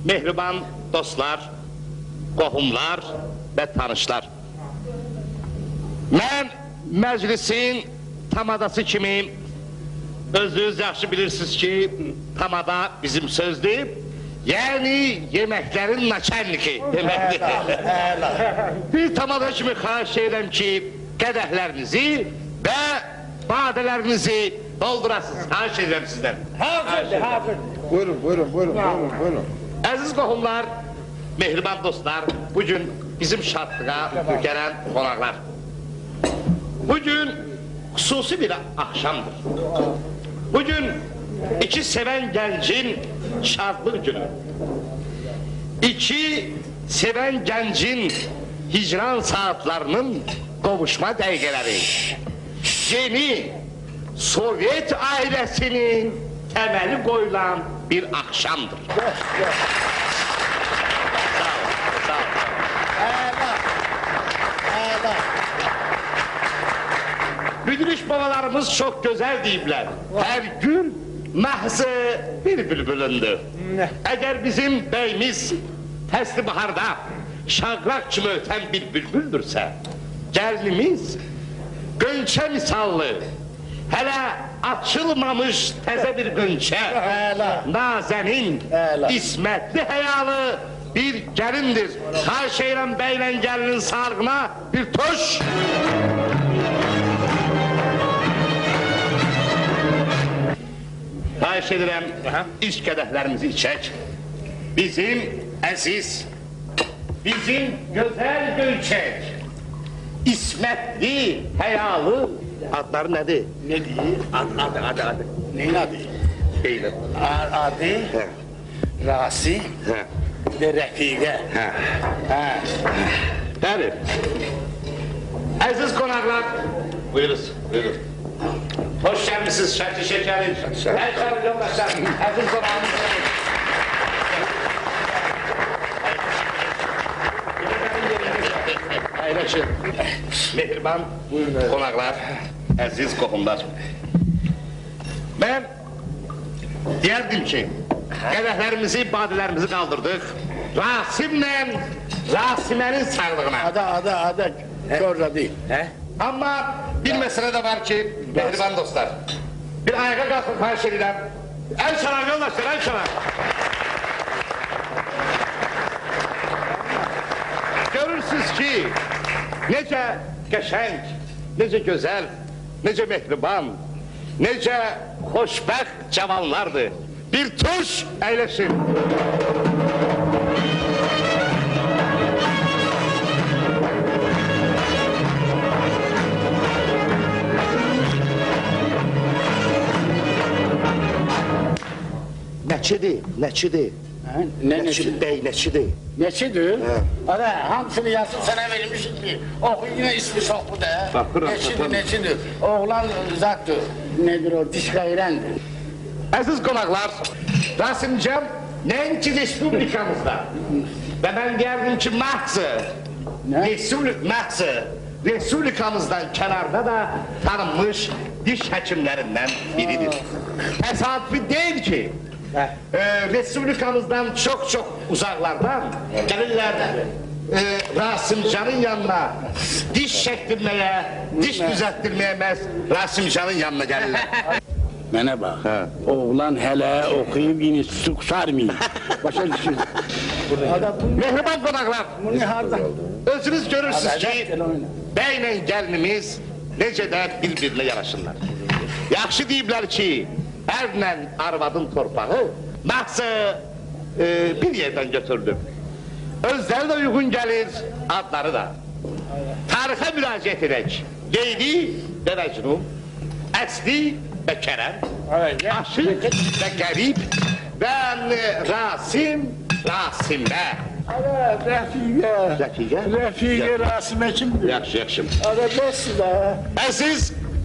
mehriban dostlar, qohumlar və tanışlar. Mən məclisin tamadası kimi, özünüz yaxşı bilirsiniz ki, tamada bizim sözdür, yəni yeməklərin naçəlniki deməkdir. Bir tamada kimi xahiş edirəm ki, qədəhlərinizi və badələrinizi doldurasınız, xahiş edirəm sizdən. Hazır. Buyurun. Əziz qohumlar, mehriban dostlar, bugün bizim şadlığa gələn qonaqlar. Bugün xüsusi bir axşamdır. Bugün iki sevən gəncin şadlıq günü. İki sevən gəncin hicran saatlarının qovuşma dəqiqələri. Yeni Sovyet ailəsinin təməli qoyulan bir axşamdır. Sağ ol. Müdürüş babalarımız çok güzel deyiblər. Her gün məhzı bir bülbülündür. Eğer bizim beyimiz təsli baharda şaqraq kimi ötən bir bülbüldürsə, gəlinimiz gönçə misallı, hələ açılmamış təzə bir gönçə, nazənin, ismətli həyalı bir gəlindir. Xahiş edirəm bəylə gəlinin sağlığına bir toş. Xahiş edirəm, iç qədəhlərimizi içək. Bizim əziz, bizim gözəl göyçək, ismətli, həyalı adları nədir? Ne deyir? Adı. Neyin adı? Deyiləm. Adı Rasi ve Rəfiqə. Bəli. Əziz qonaqlar, buyurun. Hoş gəlmişsiniz Şəkil Şəkərin. Hər şəhər yoldaşlar, əziz qonağımız. Əyləşin. Mehriban qonaqlar, əziz qohumlar. Mən deyərdim ki, qədəhlərimizi, badələrimizi qaldırdıq. Rasimlə Rasimənin sağlığına. Ada körlə deyil. Amma bir məsələ də var ki, mehriban dostlar, bir ayağa qalxın, xahiş edirəm. El çalar yoldaşlar, el çalar. Görürsünüz ki, necə qəşəng, necə gözəl, necə mehriban, necə xoşbəxt cavanlardır. Bir tuş əyləşin. Nəçidir? Nəçidir? Neçidir? Ada hamısını yazıb sənə vermişik ki, oxu yine ismi çoxdur da. Neçidir? Oğlan zatdır. Nedir o? Diş qayrəndir. Əziz qonaqlar, Rasimcəm nəinki Respublikamızda və mən deyərdim ki, Respublikamızdan kənarda da tanınmış diş həkimlərindən biridir. Təsadüfi deyil ki, Respublikamızdan çok uzaklardan gelirler Rasimcan'ın yanına diş çektirmeye, diş düzelttirmeye Rasimcan'ın yanına gelirler. Mənə bax, oğlan hələ oxuyub yine suq sarmayın. Başa düşün. Mehriban qonaqlar, özünüz görürsünüz ki, bəylə gəlinimiz necə də bir-birinə yaraşırlar. Yaxşı deyiblər ki, ərlə arvadın torpağı məhzı bir yerdən götürülür. Özləri də uyğun gəlir, adları da. Tarixə müraciət edək. Leyli və Məcnun, Əsli və Kərəm, Aşıq və Qərib və Rasimə. Rəfiqə Rasimə kimdir? Yaxşı. Ada bəsdir də. Əziz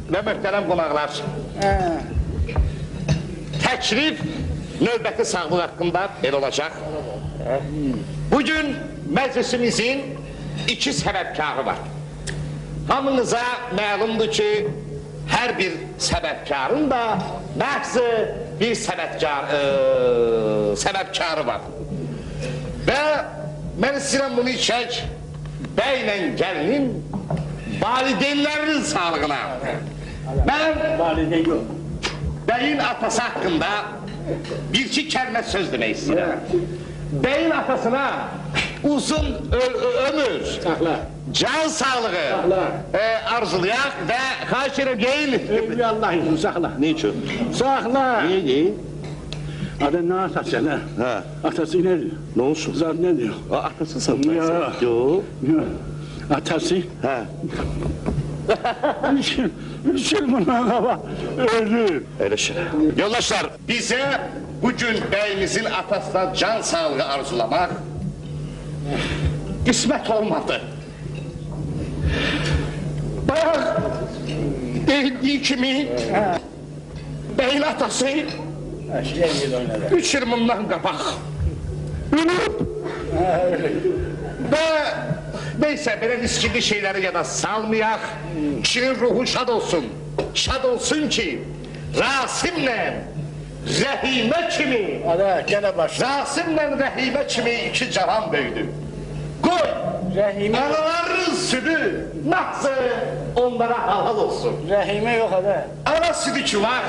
və möhtərəm qonaqlar, təklif növbəti sağlıq haqqında el olacaq. Bugün məclisimizin iki səbəbkarı var. Hamınıza məlumdur ki, hər bir səbəbkarın da məhzı bir səbəbkarı var. Və mən istəyirəm bunu içək, bəylə gəlinin, valideynlərinin sağlığına. Mən Valideyn yox. bəyin atası haqqında bir-iki kəlmə söz demək istəyirəm. Bəyin atasına uzun ömür, can sağlığı arzulayaq və xahiş edirəm geyin. Ey Allah için sakla. Ne için? Sakla. İyi. Adı ne atası ne? Ha. Atası ne diyor? Ne olsun? Zat ne diyor? Atası sanmaz. Yok. Yok. Yok. Atası. Ha. Üç yıl bundan kaba öldü. Öyle şey. Yoldaşlar, bize bugün beyimizin atasına can sağlığı arzulamak kısmet olmadı. Bayağı dediği kimi beyin atası 3 yıl bundan kabak ölüp ve neyse böyle riskli şeyleri ya da salmayak, kişinin ruhu şad olsun. Şad olsun ki Rasim'le Rehime kimi, Ada gene başla. Rasim'le Rehime kimi iki cavan büyüdü. Koy, Rehime, anaların sütü nasıl onlara halal olsun. Rehime yok ada. Ana sütü ki var.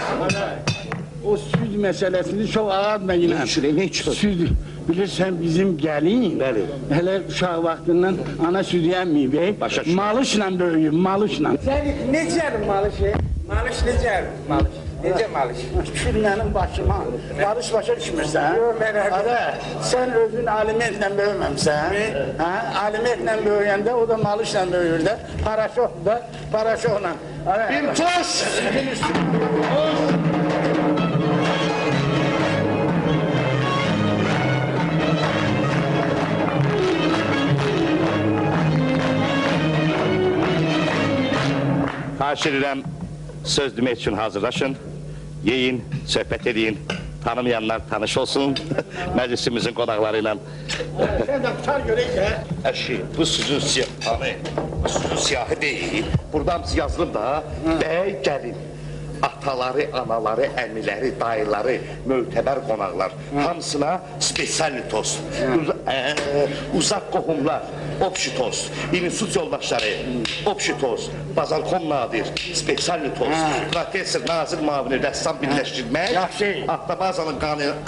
O süt meselesini çok ağırtma yine. Şuraya ne içiyor? Süt, bilirsen bizim gelin. Bəli. Hele uşaq vaxtından ana süt yemeyip bey. Başa düşdüm. Malışla böyüyüb, malışla. Sen necə malışı? Malış necə malış? Necə malış? Düşürmənin başıma. Barış başa düşmürsən. Yox, mən Ada, sen özün alimentlə böyüməmsən. Ha? Alimentlə böyüyəndə o da malışla böyüyür də. Paraşok da, paraşokla. Ada, Bir toş. Xahiş edirəm, söz demək üçün hazırlaşın, yeyin, söhbət edin, tanımayanlar tanış olsun, məclisimizin qonaqları ilə. Sen de tutar göreyim de. Əşi, bu sözün siyahı, bu sözün siyahı deyil, buradan yazılıb da, bəy gəlin. Ataları, anaları, əmiləri, dayıları, mötəbər qonaqlar, hamısına spesialli tost, uzaq qohumlar, obşi tost, institut yoldaşları, obşi tost, Bazarkon Nadir, spesialli tost, profesör, nazir mavini, rəssam birləşdirmək, Yaxşı. Avtobazanın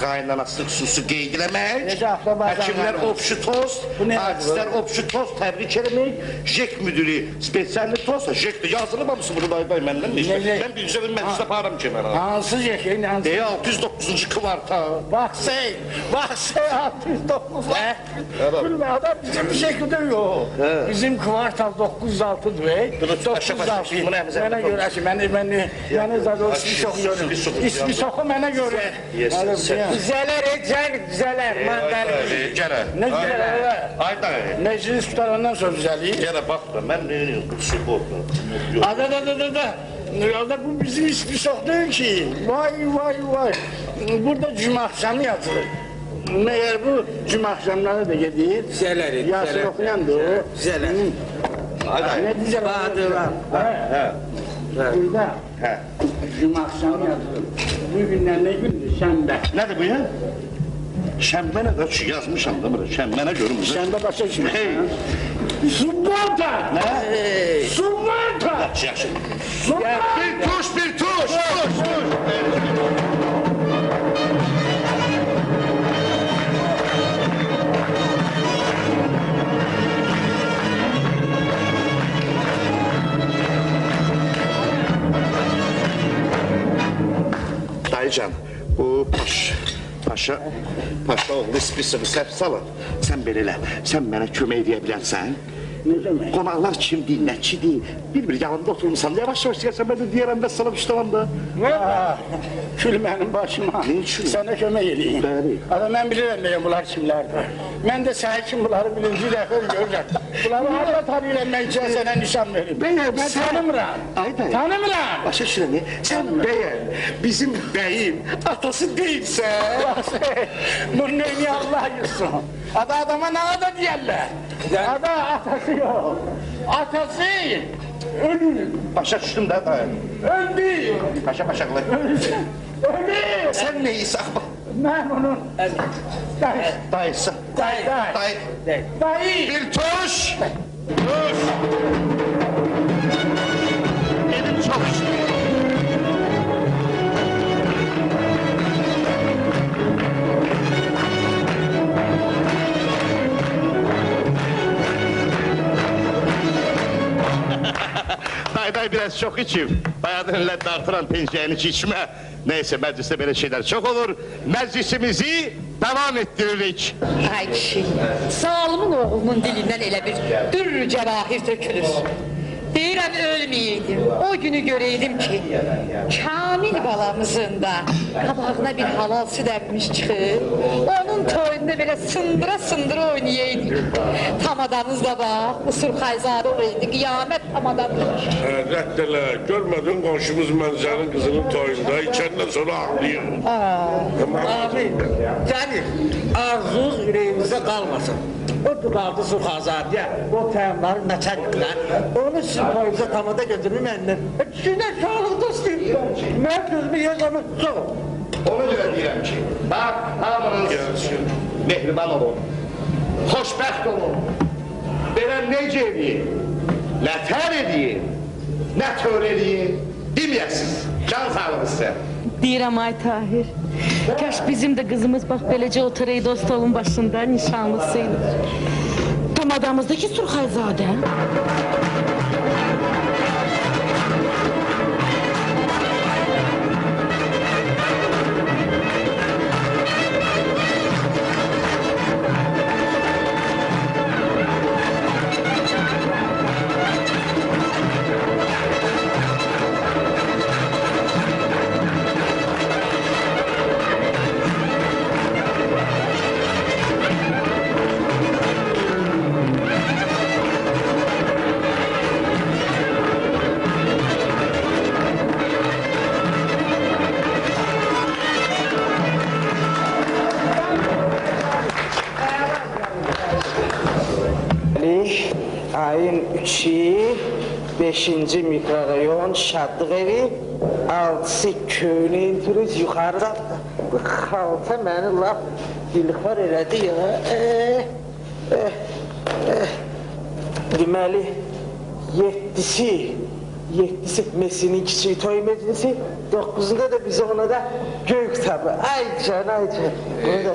qaynanası xüsusi qeyd eləmək, Necə avtobazanın həkimlər qaynanası? obşi tost, Bu nə artistlər obşi tost, təbrik eləmək, JEK müdürü spesialli tost, JEK də yazılıb hamısı bunu bay məndən mi? Necə? Ben birinci məclisdə aparım ki mənə. Hansı yekin, hansı? 609-cu kvartal. Bak sen 609 ne? Bilme adam bizim bir şekilde yok. Bizim kvartal 906 bey. 906. Bunu emzirme. Bana göre ki beni zaten ismi sokuyorum. İsmi soku bana göre. Güzələr ecər, güzələr, mandalin. Gələ. Ne güzel. Ay dayı. Meclis tutanından sonra güzelliği. Gələ bax da, mən neyini qutsu qorxum. Da. Ya da bu bizim ismi sok değil ki. Vay. Burada cuma akşamı yazılır. Meğer bu cuma akşamları da gelir. Güzələr, Yasin okuyan da o. Güzələr. Ay dayı. Ne diyeceğim? Bahadır. Burada Hə. cuma akşamı yazılır. Bu günler ne gündür? Şembe. Nədir bu ya? Şəmbə nə qədər yazmışam da bura. Şəmbə nə görmüsən? Şembe başa düşmüş. Hey. Subota! Nə? Subota! Yaxşı. Subota! Bir tuş. Dayıcan, bu paşa oğlu ispisini səhv salın. Sən belə elə, sən mənə kömək edə bilərsən. Ne demek? Qonaqlar kimdir, nəçidir? Bir yanında oturmuşsan, yavaş-yavaş gəlsən, mən də deyərəm, və salam işləvam da. Kül benim başıma. Ne kül? Sana kömək edeyim. Bəli. Adam ben bilirəm deyəm bunlar kimlərdir. Mən də səhə kim bunları birinci dəfə görürəm. Bunları hala tanıyırəm, mən ikən sənə nişan verim. Bəyəm, Ben sən- tanımıram. Ay dayı. Tanımıram. Başa düşürəm, sən bəyəm, bizim bəyin atası deyilsən. Bunun neyini Allah yutsun. Adama ne ada diyerler. Ada atası yok. Atası ölür. Başa düşdüm də dayı. Öldü. Paşa paşaqlı. Öldü. Sən neysə, Ben onun dayısı. dayısı. Dayı. Dayı. Dayı. Bir tuş. Tuş. Benim çok işim. Dayı biraz çok içim. Bayağıdan elle dartıran pencerenin içime. Neyse mecliste böyle şeyler çok olur. Meclisimizi devam ettiririk. Ay kişi, zalimin oğlunun dilinden elə bir dürrü cevahir tökülür. Deyirəm ölməyeydim, o günü göreydim ki, Kamil balamızın da qabağına bir halal süt əmmiş çıxır, onun toyunda belə sındıra oynayaydık. Tamadanız da bax, Usurxayzadə oydu, qiyamət tamadandır. Rədd elə, görmədin qonşumuz Mənzərin qızının toyunda, içəndən sonra ağlayır. Abi, Cəlil, arzunuz ürəyinizdə qalmasın. O qaldı Surxazadəyə, o təyamları nəçə gülər. Onu sizin toyunuza tamada götürür məndən. Sizdən sağlıqda istəyir. Mən gözümü yazamı soğuk. Ona görə deyirəm ki, bax, hamınız mehriban olun, xoşbəxt olun. Belə necə edin, nə tər edin, nə tör edin, deməyəsiniz, can sağlığınız sizə. Deyirəm ay Tahir, kaş bizim de kızımız bak böylece oturaydı o stolun başında nişanlısıydı. Tam adamızdaki Surxayzadə. Ayın 3'ü 5-ci mikrorayon Şadlıq evi 6-sı köyün turist yuxarıda bu xalta məni laf dilxar elədi ya. Deməli 7'si Messi'nin kiçik toy meclisi, 9'unda da biz ona da göy kitabı. Ay can. Bunu da